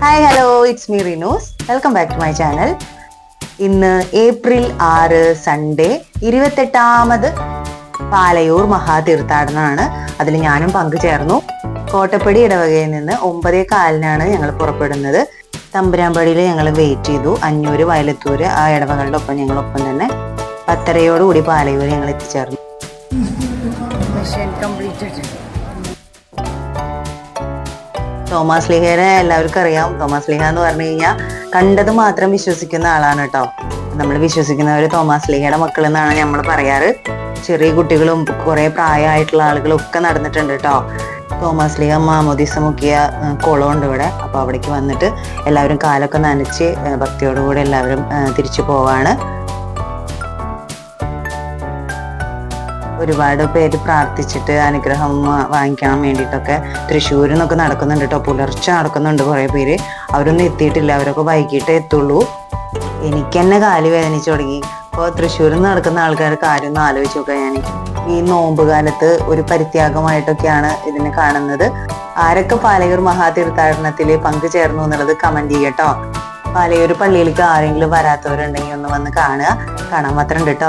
Hi hello, it's me Rinoos. Welcome back to my channel. ഇന്ന് April 6 Sunday 28ാമത് പാലയൂർ മഹാതീർത്ഥാടനമാണ്. അതിൽ ഞാനും പങ്കുചേർന്നു. കോട്ടപ്പടി ഇടവകയിൽ നിന്ന് 9:15 ഞങ്ങൾ പുറപ്പെടുന്നത്. തമ്പുരാമ്പടിയിൽ ഞങ്ങൾ വെയിറ്റ് ചെയ്തു. അഞ്ഞൂര്, വയലത്തൂര് ആ ഇടവകളുടെ ഒപ്പം ഞങ്ങളൊപ്പം തന്നെ 10:30 പാലയൂർ ഞങ്ങൾ എത്തിച്ചേർന്നു. തോമസ് ലീഹയെ എല്ലാവർക്കും അറിയാം. തോമസ് ലീഹ എന്ന് പറഞ്ഞു കഴിഞ്ഞാൽ കണ്ടത് മാത്രം വിശ്വസിക്കുന്ന ആളാണ് കേട്ടോ. നമ്മൾ വിശ്വസിക്കുന്നവര് തോമസ് ലീഹയുടെ മക്കൾ എന്നാണ് നമ്മൾ പറയാറ്. ചെറിയ കുട്ടികളും കുറെ പ്രായമായിട്ടുള്ള ആളുകളും ഒക്കെ നടന്നിട്ടുണ്ട് കേട്ടോ. തോമസ് ലീഹ മാമോദീസ മുക്കിയ കുളമുണ്ട് ഇവിടെ. അപ്പൊ അവിടേക്ക് വന്നിട്ട് എല്ലാവരും കാലൊക്കെ നനച്ച് ഭക്തിയോടുകൂടി എല്ലാവരും തിരിച്ചു പോവാണ്. ഒരുപാട് പേര് പ്രാർത്ഥിച്ചിട്ട് അനുഗ്രഹം വാങ്ങിക്കാൻ വേണ്ടിയിട്ടൊക്കെ തൃശ്ശൂരിൽ നിന്നൊക്കെ നടക്കുന്നുണ്ട് കേട്ടോ. പുലർച്ചെ നടക്കുന്നുണ്ട് കുറെ പേര്. അവരൊന്നും എത്തിയിട്ടില്ല, അവരൊക്കെ വൈകിട്ടേ എത്തുള്ളൂ. എനിക്ക് തന്നെ കാല് വേദനിച്ചു തുടങ്ങി. അപ്പോൾ തൃശ്ശൂരിൽ നിന്ന് നടക്കുന്ന ആൾക്കാർ കാര്യം ഒന്ന് ആലോചിച്ച് നോക്കാം. ഞാൻ ഈ നോമ്പ് കാലത്ത് ഒരു പരിത്യാഗമായിട്ടൊക്കെയാണ് ഇതിനെ കാണുന്നത്. ആരൊക്കെ പാലയൂർ മഹാതീർത്ഥാടനത്തിൽ പങ്കുചേർന്നു എന്നുള്ളത് കമന്റ് ചെയ്യട്ടോ. പാലയൂർ പള്ളിയിലേക്ക് ആരെങ്കിലും വരാത്തവരുണ്ടെങ്കിൽ ഒന്ന് വന്ന് കാണാൻ മാത്രം ഉണ്ട് കേട്ടോ.